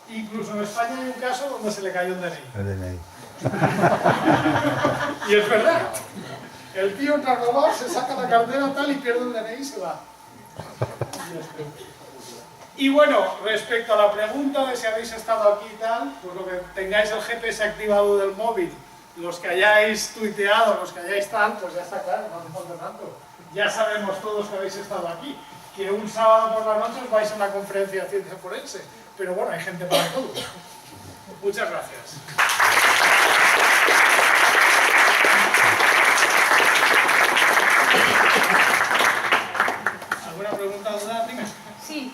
Incluso en España hay un caso donde se le cayó el DNI. El DNI. Y es verdad. El tío entra a robar, se saca la cartera tal y pierde el DNI y se va. Y bueno, respecto a la pregunta de si habéis estado aquí y tal, pues lo que tengáis el GPS activado del móvil, los que hayáis tuiteado, los que hayáis tal, pues ya está claro, no hace falta tanto. Ya sabemos todos que habéis estado aquí. Que un sábado por la noche os vais a una conferencia de ciencia forense. Pero bueno, hay gente para todo. Muchas gracias. ¿Alguna pregunta o duda? Dime. Sí,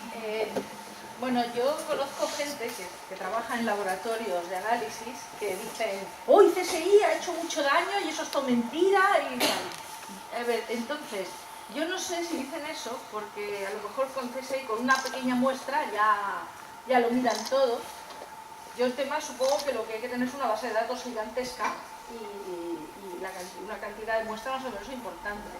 bueno, yo conozco gente que trabaja en laboratorios de análisis que dicen, ¡uy, CSI ha hecho mucho daño y eso es todo mentira! Y tal. A ver, entonces, yo no sé si dicen eso porque a lo mejor con CSI, con una pequeña muestra, ya lo miran todo. Yo el tema supongo que lo que hay que tener es una base de datos gigantesca y una cantidad de muestras más o menos importante.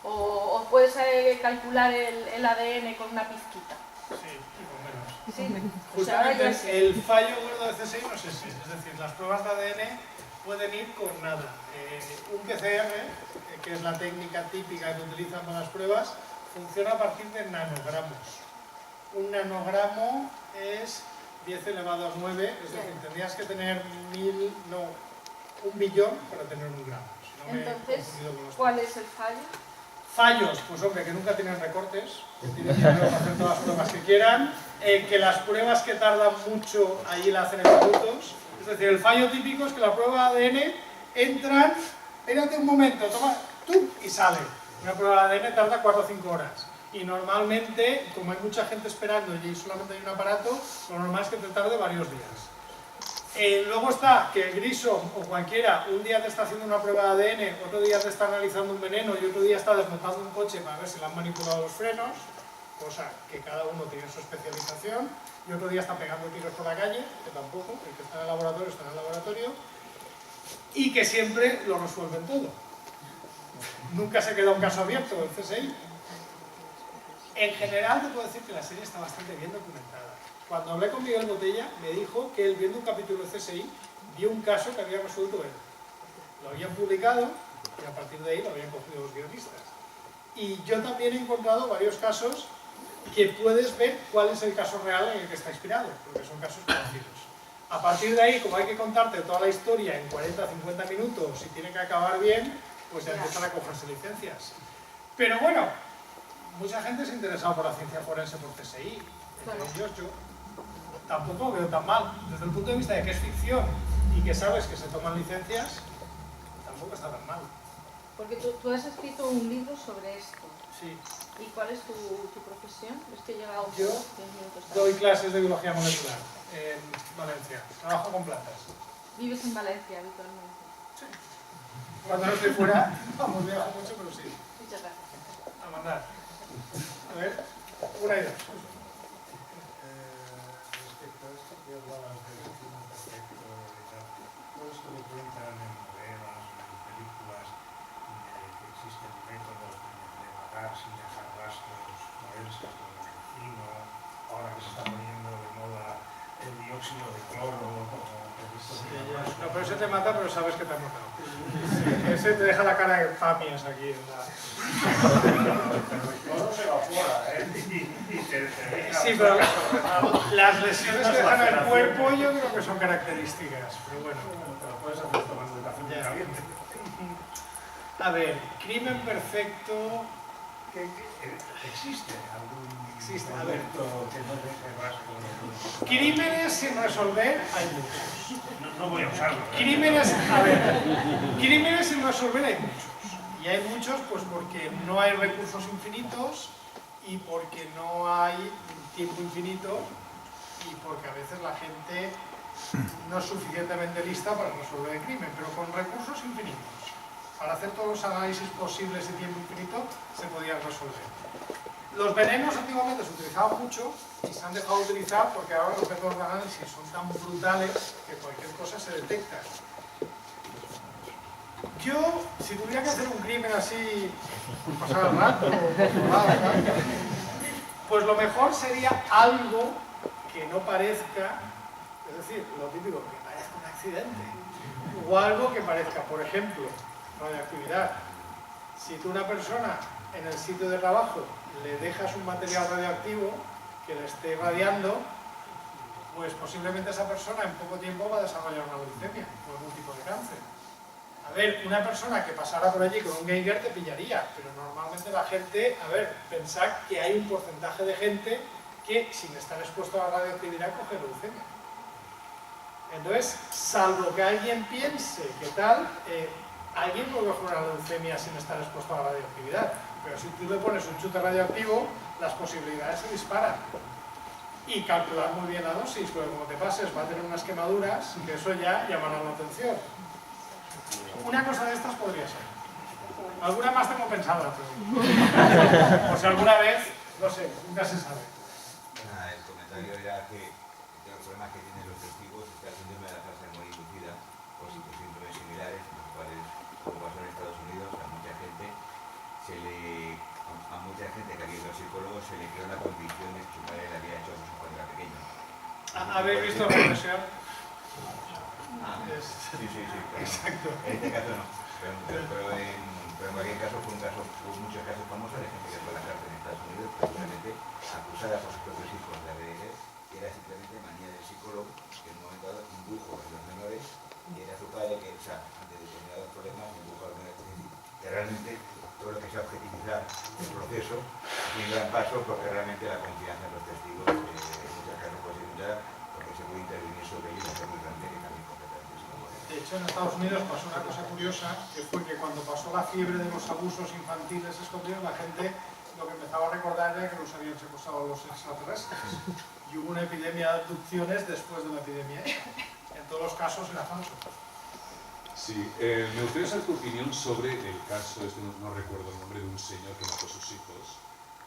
O puedes calcular el ADN con una pizquita. Sí, y con menos. Sí. O sea, Justamente el fallo gordo de CSI no es ese. Es decir, las pruebas de ADN pueden ir con nada. Un PCR, que es la técnica típica que utilizan para las pruebas, funciona a partir de nanogramos. Un nanogramo es 10 elevado a 9, es decir, tendrías que tener 1 billón para tener 1 gramo. Si no Entonces, ¿cuál es el fallo? Fallos, pues hombre, que nunca tienen recortes, que tienen dinero para hacer todas las pruebas que quieran, que las pruebas que tardan mucho ahí la hacen en minutos. Es decir, el fallo típico es que la prueba de ADN entran, espérate un momento, toma, ¡tum! Y sale. Una prueba de ADN tarda 4 o 5 horas. Y normalmente, como hay mucha gente esperando y solamente hay un aparato, lo normal es que te tarde varios días. Luego está que Grissom o cualquiera un día te está haciendo una prueba de ADN, otro día te está analizando un veneno y otro día está desmontando un coche para ver si le han manipulado los frenos, cosa que cada uno tiene su especialización, y otro día está pegando tiros por la calle, que tampoco, el que está en el laboratorio está en el laboratorio, y que siempre lo resuelven todo. Nunca se queda un caso abierto el CSI. En general te puedo decir que la serie está bastante bien documentada. Cuando hablé con Miguel Botella, me dijo que él, viendo un capítulo de CSI, vio un caso que había resuelto él. Lo habían publicado y a partir de ahí lo habían cogido los guionistas. Y yo también he encontrado varios casos que puedes ver cuál es el caso real en el que está inspirado, porque son casos conocidos. A partir de ahí, como hay que contarte toda la historia en 40-50 minutos y tiene que acabar bien, pues ya empiezan a cogerse licencias. Pero bueno, mucha gente se ha interesado por la ciencia forense por CSI, entre ellos yo. Tampoco veo tan mal. Desde el punto de vista de que es ficción y que sabes que se toman licencias, tampoco está tan mal. Porque tú has escrito un libro sobre esto. Sí. ¿Y cuál es tu profesión? Es que he llegado Yo 10 minutos tarde. doy clases de biología molecular en Valencia. Trabajo con plantas. Vives en Valencia habitualmente. Sí. Cuando no estoy fuera, vamos, viajo mucho, pero sí. Muchas gracias. A mandar. A ver, una y dos. Respecto a esto que hablabas del cine perfecto y tal, todo esto que cuentan en novelas, en películas, que existen métodos de matar sin dejar rastros forenses con el encino, ahora que se está poniendo de moda el dióxido de cloro, No, pero ese te mata, pero sabes que te ha matado. Ese te deja la cara de pamies aquí. Pero el cloro se evapora, y te deja... Sí, pero las lesiones que dejan en el cuerpo yo creo que son características. Pero bueno, Te lo puedes hacer tomando un café muy caliente. a ver, crimen perfecto. ¿Existe algún Existe, a ver. momento que no deje rastro? Crímenes sin resolver hay muchos. No voy a usarlo. Crímenes, a ver, crímenes sin resolver hay muchos. Y hay muchos pues porque no hay recursos infinitos y porque no hay tiempo infinito y porque a veces la gente no es suficientemente lista para resolver el crimen, pero con recursos infinitos. Para hacer todos los análisis posibles y tiempo infinito se podían resolver. Los venenos antiguamente se utilizaban mucho y se han dejado de utilizar porque ahora los métodos de análisis son tan brutales que cualquier cosa se detecta. Yo, si tuviera que hacer un crimen así, por pasar el rato, pues lo mejor sería algo que no parezca, es decir, lo típico, que parezca un accidente, o algo que parezca, por ejemplo, radioactividad. Si tú a una persona en el sitio de trabajo le dejas un material radioactivo que le esté radiando, pues posiblemente esa persona en poco tiempo va a desarrollar una leucemia o algún tipo de cáncer. A ver, una persona que pasara por allí con un Geiger te pillaría, pero normalmente la gente, a ver, pensad que hay un porcentaje de gente que sin estar expuesto a la radioactividad coge leucemia. Entonces, salvo que alguien piense que tal, alguien puede coger una leucemia sin estar expuesto a la radioactividad, pero si tú le pones un chute radioactivo, las posibilidades se disparan. Y calcular muy bien la dosis, porque como te pases va a tener unas quemaduras, que eso ya llamará la atención. Una cosa de estas podría ser. Alguna más tengo pensada, pero... o si alguna vez, no sé, nunca se sabe. Nada, el comentario era que el problema que tienen los testigos es que al síndrome de la fase de morir inducida o síndromes similares, los cuales, como pasó en Estados Unidos, a mucha gente que había ido al psicólogo se le creó la condición de que su padre le había hecho abuso cuando era pequeño. ¿Habéis visto la versión? Es- Sí, pero Exacto. en este caso no. Pero en cualquier caso hubo muchos casos famosos de gente que fue a la cárcel en Estados Unidos precisamente acusada por sus propios hijos de ADN, que era simplemente manía del psicólogo, que en un momento dado indujo a los menores, y era su padre que, o sea, ante determinados problemas, indujo a los menores. Es decir, que realmente todo lo que sea objetivizar el proceso es un gran paso, porque realmente la confianza en los testigos en muchos casos puede ser inundada, porque se puede intervenir sobre ellos y hacer muy grande que también completamente sin poder. De hecho, en Estados Unidos pasó una cosa curiosa, que fue que cuando pasó la fiebre de los abusos infantiles escondidos, la gente lo que empezaba a recordar era que los habían secuestrado los extraterrestres. Y hubo una epidemia de abducciones después de la epidemia. En todos los casos era falso. Sí, me gustaría saber tu opinión sobre el caso, no recuerdo el nombre de un señor que mató a sus hijos,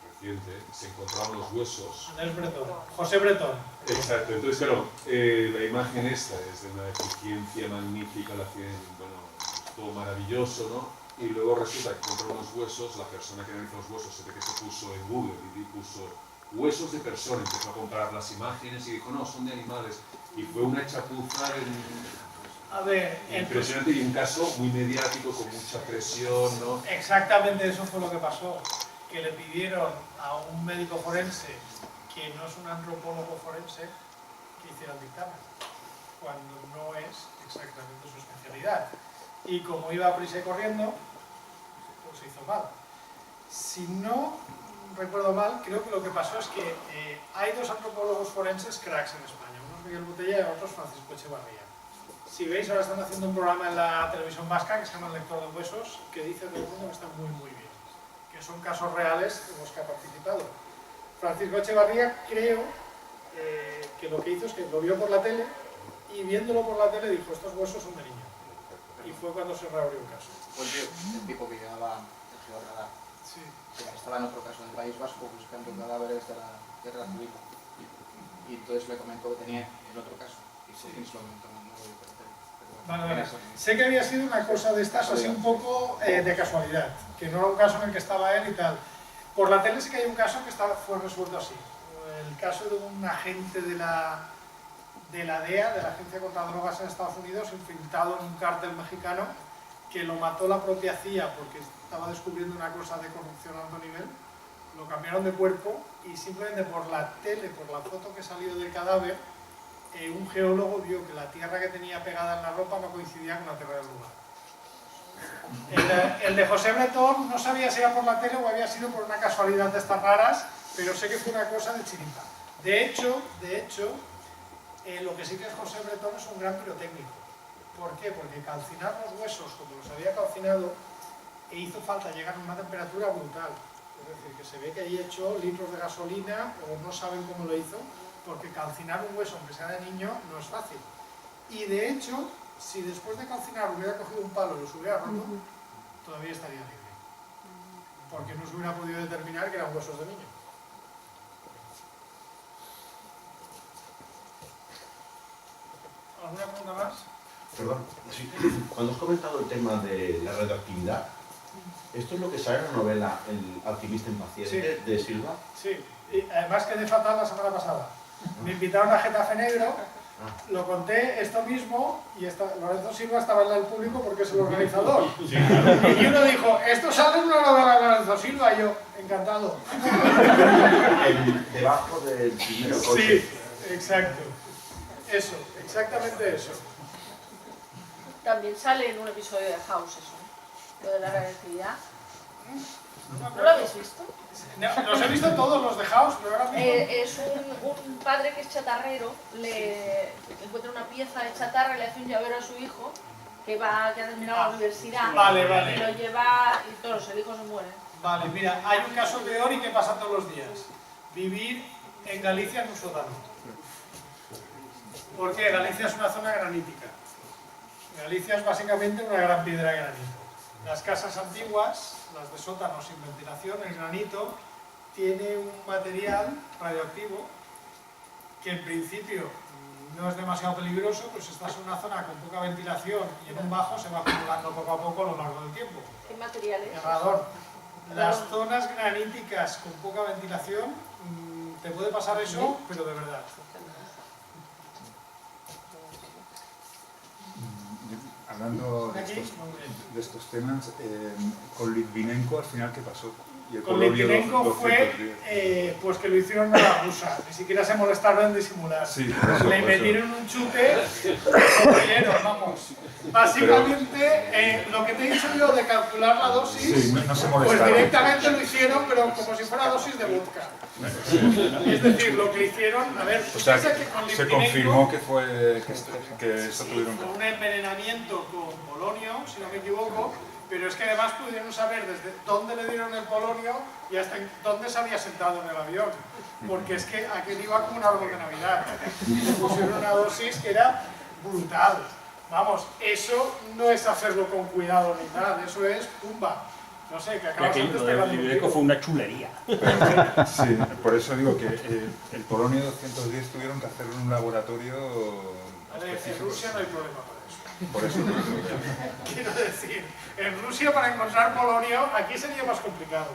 reciente, se encontraban los huesos. Andrés Bretón, José Bretón. Exacto, entonces claro, la imagen esta es de una eficiencia magnífica, la tienen, bueno, es todo maravilloso, ¿no? Y luego resulta que encontró unos huesos, la persona que analizó los huesos se ve que se puso en Google y puso huesos de persona, empezó a comparar las imágenes y dijo, no, son de animales, y fue una chapuza A ver, impresionante y un caso muy mediático, con mucha presión, ¿no? exactamente eso fue lo que pasó, que le pidieron a un médico forense, que no es un antropólogo forense, que hiciera el dictamen, cuando no es exactamente su especialidad. Y como iba a prisa y corriendo, pues se hizo mal. Si no recuerdo mal, creo que lo que pasó es que hay dos antropólogos forenses cracks en España, uno es Miguel Botella y otro es Francisco Echevarría. Si veis, ahora están haciendo un programa en la televisión vasca que se llama El Lector de Huesos, que dice todo el mundo que está muy muy bien, que son casos reales en los que ha participado. Francisco Echevarría creo que lo que hizo es que lo vio por la tele y viéndolo por la tele dijo, estos huesos son de niño. Y fue cuando se reabrió el caso. Fue el tipo que llevaba el georradar. Sí. Estaba en otro caso del País Vasco buscando cadáveres de la guerra civil. Y entonces le comentó que tenía el otro caso. Y sí, se lo comentó, no lo voy a perder. Vale. Sé que había sido una cosa de estas así un poco de casualidad, que no era un caso en el que estaba él y tal. Por la tele sí que hay un caso que fue resuelto así. El caso de un agente de la DEA, de la Agencia contra Drogas en Estados Unidos, infiltrado en un cártel mexicano, que lo mató la propia CIA porque estaba descubriendo una cosa de corrupción a alto nivel, lo cambiaron de cuerpo y simplemente por la tele, por la foto que salió del cadáver, un geólogo vio que la tierra que tenía pegada en la ropa no coincidía con la tierra del lugar. El de José Bretón no sabía si era por la tele o había sido por una casualidad de estas raras, pero sé que fue una cosa de chiripa. De hecho, lo que sí que es José Bretón es un gran pirotécnico. ¿Por qué? Porque calcinar los huesos como los había calcinado hizo falta llegar a una temperatura brutal. Es decir, que se ve que ahí echó litros de gasolina o no saben cómo lo hizo, porque calcinar un hueso, aunque sea de niño, no es fácil. Y de hecho, si después de calcinar hubiera cogido un palo y los hubiera roto, todavía estaría libre. Porque no se hubiera podido determinar que eran huesos de niño. ¿Alguna pregunta más? Perdón, sí. Cuando has comentado el tema de la radioactividad, ¿esto es lo que sale en la novela El alquimista impaciente de Silva? Sí, y además quedé fatal la semana pasada. Me invitaron a Getafe Negro, lo conté esto mismo y Lorenzo Silva estaba en el público porque es el organizador. Sí. Y uno dijo, esto sale en una novela de Lorenzo Silva, y yo, encantado. Debajo del primer coche. Sí, exacto. Eso, exactamente eso. También sale en un episodio de House eso, lo de la radioactividad. ¿No lo habéis visto? Los he visto todos los de House, pero ahora mismo... Es un padre que es chatarrero, le encuentra una pieza de chatarra y le hace un llavero a su hijo que ha terminado la universidad. Vale. Y lo lleva y todos, el hijo se muere. Vale, mira, hay un caso peor y que pasa todos los días. Vivir en Galicia en un sótano. Porque Galicia es una zona granítica. Galicia es básicamente una gran piedra de granito. Las casas antiguas, las de sótanos sin ventilación, el granito tiene un material radioactivo que en principio no es demasiado peligroso, pues si estás en una zona con poca ventilación y en un bajo se va acumulando poco a poco a lo largo del tiempo. ¿Qué materiales? Errador. Las zonas graníticas con poca ventilación, te puede pasar eso, pero de verdad. Hablando de estos temas, con Litvinenko al final, ¿qué pasó? Y el Con polonio Litvinenko 210. fue pues que lo hicieron a la rusa, ni siquiera se molestaron en disimular. Sí, por eso, Le por metieron un chute, lo cogieron, vamos. Básicamente, lo que te he dicho yo de calcular la dosis, sí, no se pues molestaron. directamente lo hicieron, pero como si fuera dosis de vodka. Es decir, lo que hicieron, a ver, O sea, piensa que con se Litvinenko confirmó que eso sí, tuvieron fue que un envenenamiento con polonio, si no me equivoco, pero es que además pudieron saber desde dónde le dieron el polonio y hasta dónde se había sentado en el avión. Porque es que aquel iba como un árbol de Navidad. Le pusieron una dosis que era brutal. Vamos, eso no es hacerlo con cuidado ni nada, eso es pumba. No sé, que acabas antes Lo de de Litvinenko fue una chulería. Sí, por eso digo que el polonio 210 tuvieron que hacerlo en un laboratorio A ver, en específico. Rusia no hay problema por eso. Por eso Quiero decir, en Rusia para encontrar polonio, aquí sería más complicado.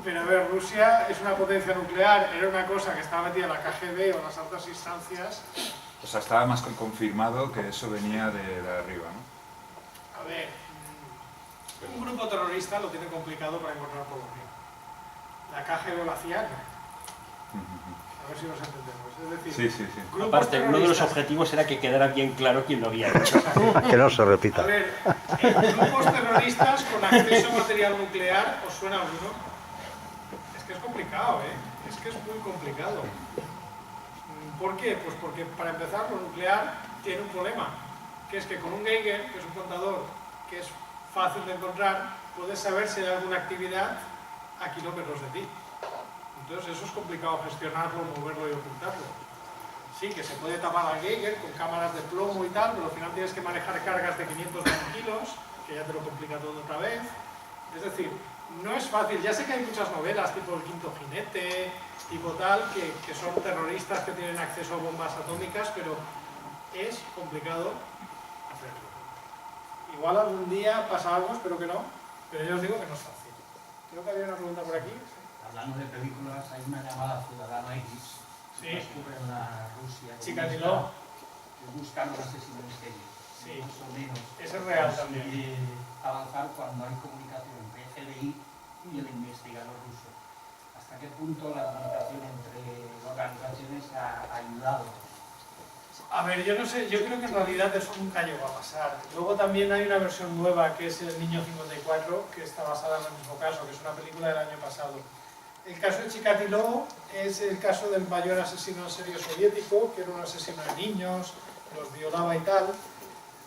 Pero a ver, Rusia es una potencia nuclear, era una cosa que estaba metida en la KGB o en las altas instancias. O sea, estaba más que confirmado que eso venía de arriba, ¿no? A ver, un grupo terrorista lo tiene complicado para encontrar polonio. La KGB o la CIA no. A ver si nos entendemos. Es decir, Sí. grupos Aparte, uno de los terroristas- objetivos era que quedara bien claro quién lo había hecho. Que no se A repita. ver, grupos terroristas con acceso a material nuclear, ¿os suena alguno? Es que es complicado, ¿eh? Es que es muy complicado. ¿Por qué? Pues porque para empezar lo nuclear tiene un problema, que es que con un Geiger, que es un contador que es fácil de encontrar, puedes saber si hay alguna actividad a kilómetros de ti. Entonces eso es complicado gestionarlo, moverlo y ocultarlo. Sí, que se puede tapar al Geiger con cámaras de plomo y tal, pero al final tienes que manejar cargas de 500 kilos, que ya te lo complica todo otra vez. Es decir, no es fácil. Ya sé que hay muchas novelas, tipo El Quinto Jinete, tipo tal, que son terroristas que tienen acceso a bombas atómicas, pero es complicado hacerlo. Igual algún día pasa algo, espero que no, pero yo os digo que no es fácil. Creo que había una pregunta por aquí. Hablando de películas, hay una llamada Ciudadano X Sí. que transcurre en la Rusia Chikatilo. que buscan un asesino en serie. Sí. Más o menos. Ese es real también. Consigue avanzar cuando hay comunicación entre FBI y el investigador ruso. ¿Hasta qué punto la comunicación entre organizaciones ha ayudado? A ver, yo no sé, yo creo que en realidad eso nunca llegó a pasar. Luego también hay una versión nueva que es El Niño 54, que está basada en el mismo caso, que es una película del año pasado. El caso de Chikatilo es el caso del mayor asesino en serie soviético, que era un asesino de niños, los violaba y tal.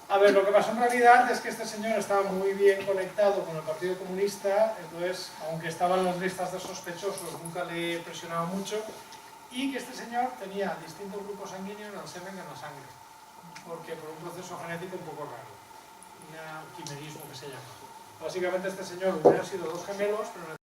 A ver, lo que pasó en realidad es que este señor estaba muy bien conectado con el Partido Comunista, entonces, aunque estaba en las listas de sospechosos, nunca le presionaba mucho, y que este señor tenía distintos grupos sanguíneos en el semen y en la sangre, porque por un proceso genético un poco raro, un quimerismo que se llama. Básicamente este señor hubiera sido dos gemelos, pero